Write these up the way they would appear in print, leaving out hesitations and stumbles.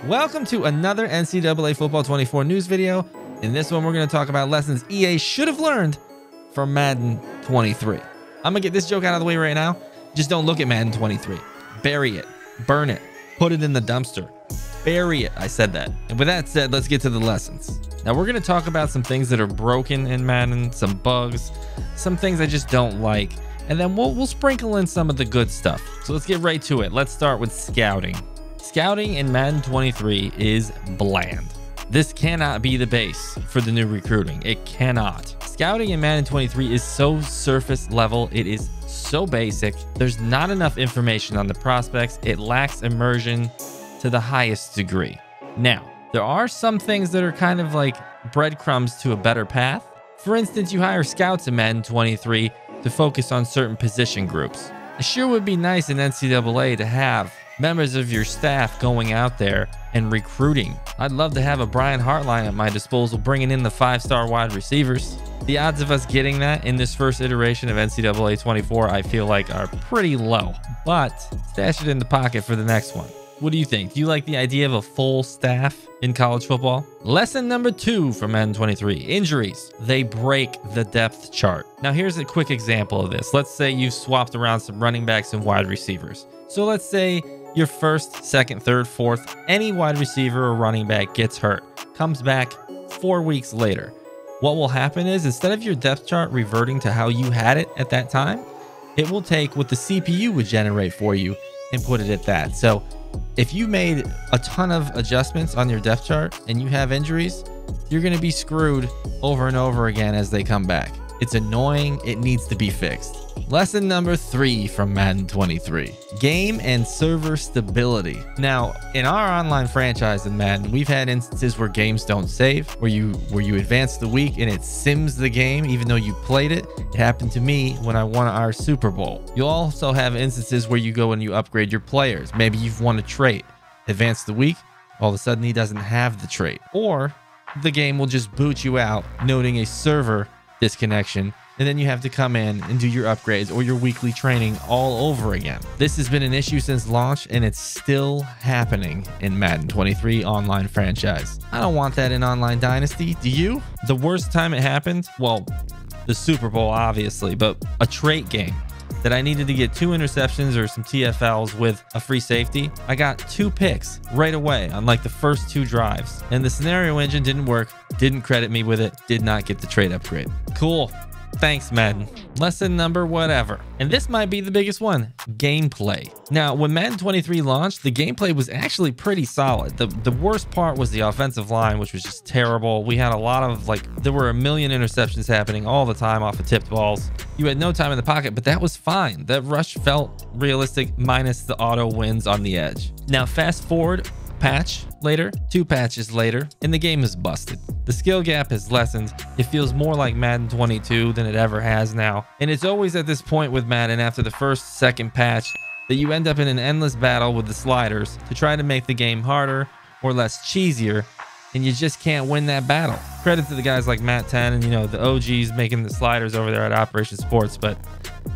Welcome to another NCAA Football 24 news video. In this one, we're going to talk about lessons EA should have learned from Madden 23. I'm going to get this joke out of the way right now. Just don't look at Madden 23. Bury it. Burn it. Put it in the dumpster. Bury it. I said that. And with that said, let's get to the lessons. Now, we're going to talk about some things that are broken in Madden, some bugs, some things I just don't like, and then we'll sprinkle in some of the good stuff. So let's get right to it. Let's start with scouting. Scouting in Madden 23 is bland. This cannot be the base for the new recruiting. It cannot. Scouting in Madden 23 is so surface level. It is so basic. There's not enough information on the prospects. It lacks immersion to the highest degree. Now, there are some things that are kind of like breadcrumbs to a better path. For instance, you hire scouts in Madden 23 to focus on certain position groups. It sure would be nice in NCAA to have members of your staff going out there and recruiting. I'd love to have a Brian Hartline at my disposal bringing in the 5-star wide receivers. The odds of us getting that in this first iteration of NCAA 24, I feel like are pretty low, but stash it in the pocket for the next one. What do you think? Do you like the idea of a full staff in college football? Lesson number 2 from Madden 23, injuries. They break the depth chart. Now here's a quick example of this. Let's say you've swapped around some running backs and wide receivers. So let's say your first, second, third, fourth, any wide receiver or running back gets hurt, comes back 4 weeks later. What will happen is instead of your depth chart reverting to how you had it at that time, it will take what the CPU would generate for you and put it at that. So if you made a ton of adjustments on your depth chart and you have injuries, you're going to be screwed over and over again as they come back. It's annoying. It needs to be fixed. Lesson number 3 from Madden 23, game and server stability. Now, in our online franchise in Madden, we've had instances where games don't save, where you advance the week and it sims the game even though you played it. It happened to me when I won our Super Bowl. You'll also have instances where you go and you upgrade your players. Maybe you've won a trait, advance the week, all of a sudden he doesn't have the trait. Or the game will just boot you out, noting a server disconnection, and then you have to come in and do your upgrades or your weekly training all over again. This has been an issue since launch and it's still happening in Madden 23 online franchise. I don't want that in Online Dynasty. Do you? The worst time it happened? Well, the Super Bowl obviously, but a trait game that I needed to get 2 interceptions or some TFLs with a free safety. I got 2 picks right away on like the first 2 drives, and the scenario engine didn't work, didn't credit me with it, did not get the trait upgrade. Cool. Thanks, Madden. Lesson number whatever. And this might be the biggest one, gameplay. Now, when Madden 23 launched, the gameplay was actually pretty solid. The worst part was the offensive line, which was just terrible. We had a lot of there were a million interceptions happening all the time off of tipped balls. You had no time in the pocket, but that was fine. That rush felt realistic minus the auto wins on the edge. Now, fast forward patch later, 2 patches later, and the game is busted. The skill gap has lessened. It feels more like Madden 22 than it ever has now. And it's always at this point with Madden after the first, second patch that you end up in an endless battle with the sliders to try to make the game harder or less cheesier, and you just can't win that battle. Credit to the guys like Matt 10 and the OGs making the sliders over there at Operation Sports, but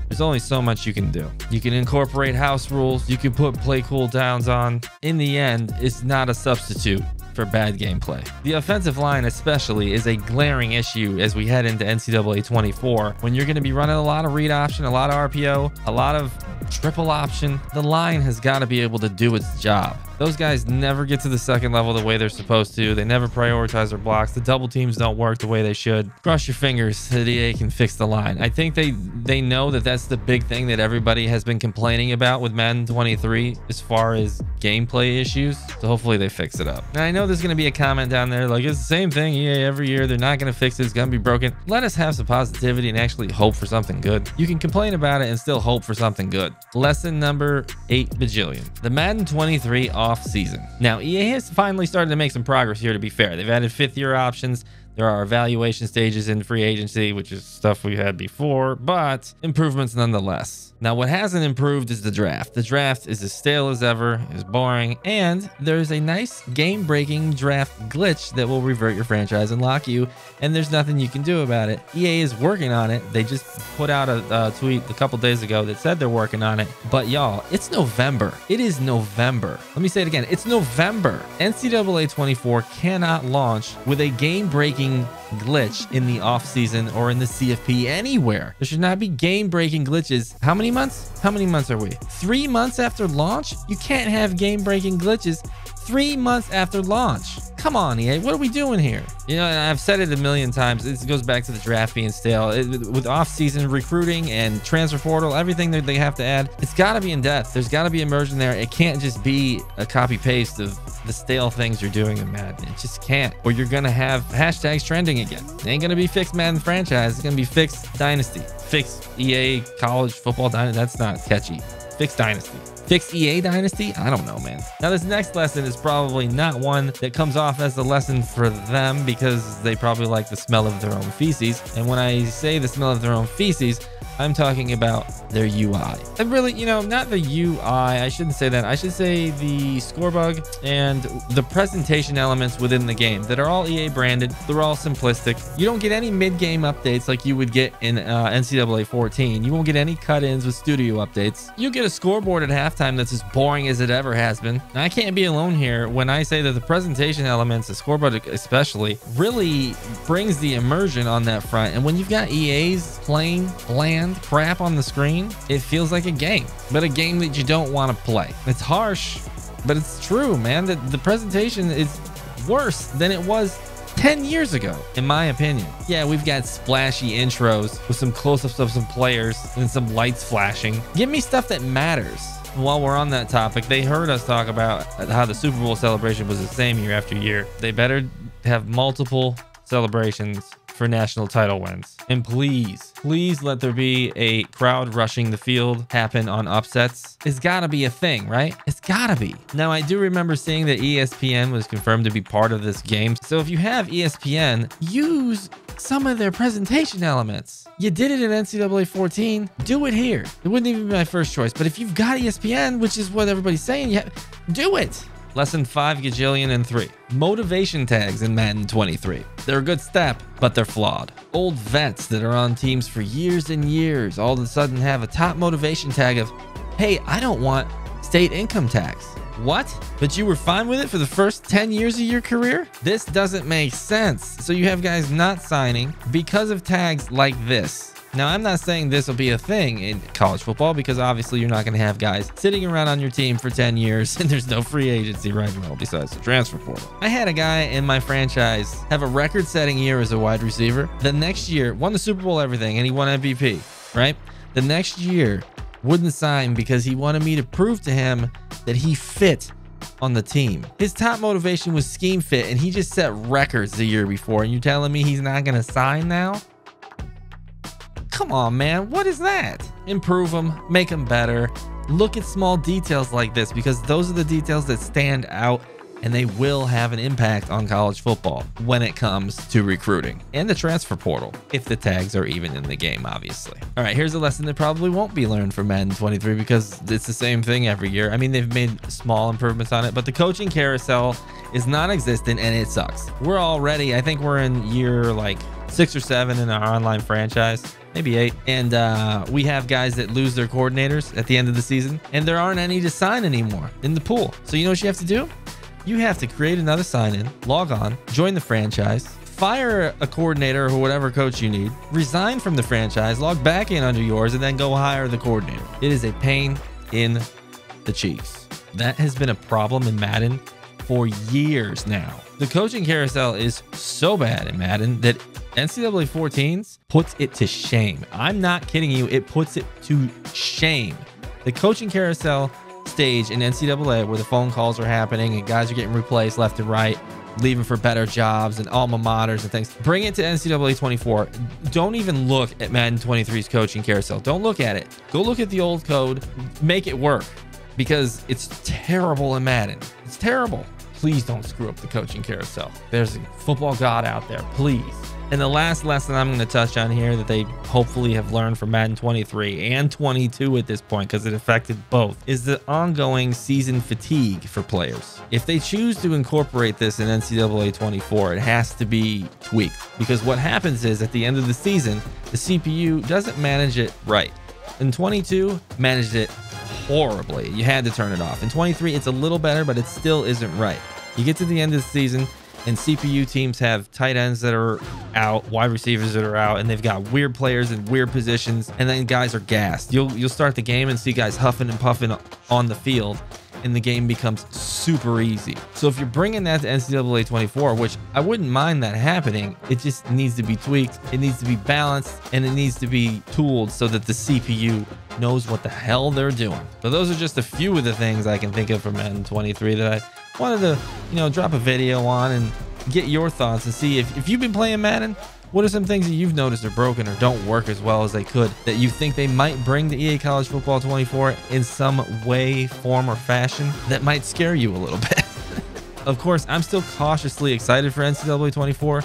there's only so much you can do. You can incorporate house rules, you can put play cooldowns on. In the end, it's not a substitute for bad gameplay. The offensive line especially is a glaring issue as we head into NCAA 24 when you're going to be running a lot of read option, a lot of RPO, a lot of triple option. The line has got to be able to do its job. Those guys never get to the second level the way they're supposed to. They never prioritize their blocks. The double teams don't work the way they should. Cross your fingers that EA can fix the line. I think they know that that's the big thing that everybody has been complaining about with Madden 23 as far as gameplay issues. So hopefully they fix it up. Now I know there's going to be a comment down there like it's the same thing EA every year. They're not going to fix it. It's going to be broken. Let us have some positivity and actually hope for something good. You can complain about it and still hope for something good. Lesson number 8 bajillion. The Madden 23 off season. Now EA has finally started to make some progress here, to be fair. They've added 5th year options. There are evaluation stages in free agency, which is stuff we had before, but improvements nonetheless. Now, what hasn't improved is the draft. The draft is as stale as ever, is boring, and there's a nice game-breaking draft glitch that will revert your franchise and lock you, and there's nothing you can do about it. EA is working on it. They just put out a tweet a couple days ago that said they're working on it. But y'all, it's November. It is November. Let me say it again. It's November. NCAA 24 cannot launch with a game-breaking glitch in the offseason or in the CFP anywhere. There should not be game-breaking glitches. How many months? How many months are we? 3 months after launch? You can't have game-breaking glitches 3 months after launch. Come on, EA, what are we doing here? You know, and I've said it a million times. This goes back to the draft being stale. With off-season recruiting and transfer portal, everything that they have to add, it's got to be in depth. There's got to be immersion there. It can't just be a copy-paste of the stale things you're doing in Madden. It just can't. Or you're going to have hashtags trending again. It ain't going to be fixed Madden franchise. It's going to be fixed Dynasty. Fixed EA college football Dynasty. That's not catchy. Fixed Dynasty. Fix EA Dynasty? I don't know, man. Now, this next lesson is probably not one that comes off as a lesson for them because they probably like the smell of their own feces. And when I say the smell of their own feces, I'm talking about their UI. And really, you know, not the UI. I shouldn't say that. I should say the score bug and the presentation elements within the game that are all EA branded. They're all simplistic. You don't get any mid-game updates like you would get in NCAA 14. You won't get any cut-ins with studio updates. You get a scoreboard at halftime that's as boring as it ever has been. Now, I can't be alone here when I say that the presentation elements, the scoreboard especially, really brings the immersion on that front. And when you've got EA's plain, bland crap on the screen, it feels like a game, but a game that you don't want to play. It's harsh, but it's true, man. The presentation is worse than it was 10 years ago, in my opinion. Yeah, we've got splashy intros with some close-ups of some players and some lights flashing. Give me stuff that matters. While we're on that topic, they heard us talk about how the Super Bowl celebration was the same year after year. They better have multiple celebrations for national title wins. And please let there be a crowd rushing the field happen on upsets. It's gotta be a thing, right? It's gotta be. Now, I do remember seeing that ESPN was confirmed to be part of this game. So if you have ESPN, use some of their presentation elements. You did it in NCAA 14, do it here. It wouldn't even be my first choice, but if you've got ESPN, which is what everybody's saying, do it. Lesson 5 gajillion and 3. Motivation tags in Madden 23. They're a good step, but they're flawed. Old vets that are on teams for years and years all of a sudden have a top motivation tag of, hey, I don't want state income tax. What? But you were fine with it for the first 10 years of your career? This doesn't make sense. So you have guys not signing because of tags like this. Now, I'm not saying this will be a thing in college football because obviously you're not going to have guys sitting around on your team for 10 years and there's no free agency right now besides the transfer portal. I had a guy in my franchise have a record-setting year as a wide receiver. The next year, won the Super Bowl, everything, and he won MVP, right? The next year, wouldn't sign because he wanted me to prove to him that he fit on the team. His top motivation was scheme fit, and he just set records the year before, and you're telling me he's not going to sign now? Come on, man. What is that? Improve them, make them better. Look at small details like this because those are the details that stand out and they will have an impact on college football when it comes to recruiting and the transfer portal, if the tags are even in the game, obviously. All right, here's a lesson that probably won't be learned from Madden 23 because it's the same thing every year. I mean, they've made small improvements on it, but the coaching carousel is non-existent and it sucks. We're already, I think we're in year like 6 or 7 in our online franchise, maybe 8. And we have guys that lose their coordinators at the end of the season and there aren't any to sign anymore in the pool. So you know what you have to do? You have to create another sign-in, log on, join the franchise, fire a coordinator or whatever coach you need, resign from the franchise, log back in under yours, and then go hire the coordinator. It is a pain in the cheeks. That has been a problem in Madden for years now. The coaching carousel is so bad in Madden that NCAA 14s puts it to shame. I'm not kidding you. It puts it to shame. The coaching carousel stage in NCAA where the phone calls are happening and guys are getting replaced left and right, leaving for better jobs and alma maters and things. Bring it to NCAA 24. Don't even look at Madden 23's coaching carousel. Don't look at it. Go look at the old code. Make it work because it's terrible in Madden. It's terrible. please don't screw up the coaching carousel. There's a football god out there, please. And the last lesson I'm going to touch on here that they hopefully have learned from Madden 23 and 22 at this point, because it affected both, is the ongoing season fatigue for players. If they choose to incorporate this in NCAA 24, it has to be tweaked, because what happens is at the end of the season, the CPU doesn't manage it right. In 22, managed it horribly. You had to turn it off. In 23, it's a little better, but it still isn't right. You get to the end of the season, and CPU teams have tight ends that are out, wide receivers that are out, and they've got weird players in weird positions, and then guys are gassed. You'll start the game and see guys huffing and puffing on the field, and the game becomes super easy. So if you're bringing that to NCAA 24, which I wouldn't mind that happening, it just needs to be tweaked, it needs to be balanced, and it needs to be tooled so that the CPU knows what the hell they're doing. So those are just a few of the things I can think of from Madden 23 that I wanted to, drop a video on and get your thoughts and see if you've been playing Madden, what are some things that you've noticed are broken or don't work as well as they could that you think they might bring to EA College Football 24 in some way, form, or fashion that might scare you a little bit. Of course, I'm still cautiously excited for NCAA 24.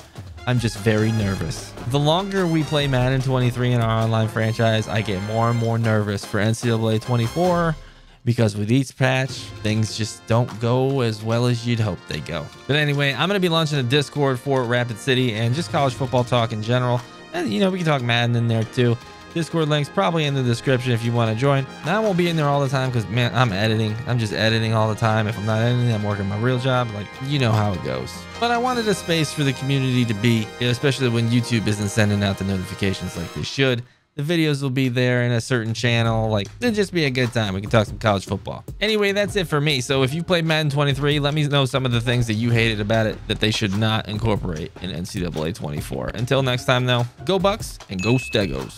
I'm just very nervous. The longer we play Madden 23 in our online franchise, I get more and more nervous for NCAA 24, because with each patch, things just don't go as well as you'd hope they go. But anyway, I'm going to be launching a Discord for Rapid City and just college football talk in general. And, we can talk Madden in there too. Discord link's probably in the description if you want to join. Now, I won't be in there all the time because, man, I'm editing. I'm just editing all the time. If I'm not editing, I'm working my real job. Like, you know how it goes. But I wanted a space for the community to be, especially when YouTube isn't sending out the notifications like they should. The videos will be there in a certain channel. Like, it'll just be a good time. We can talk some college football. Anyway, that's it for me. So if you played Madden 23, let me know some of the things that you hated about it that they should not incorporate in NCAA 24. Until next time, though, go Bucks and go Stegos.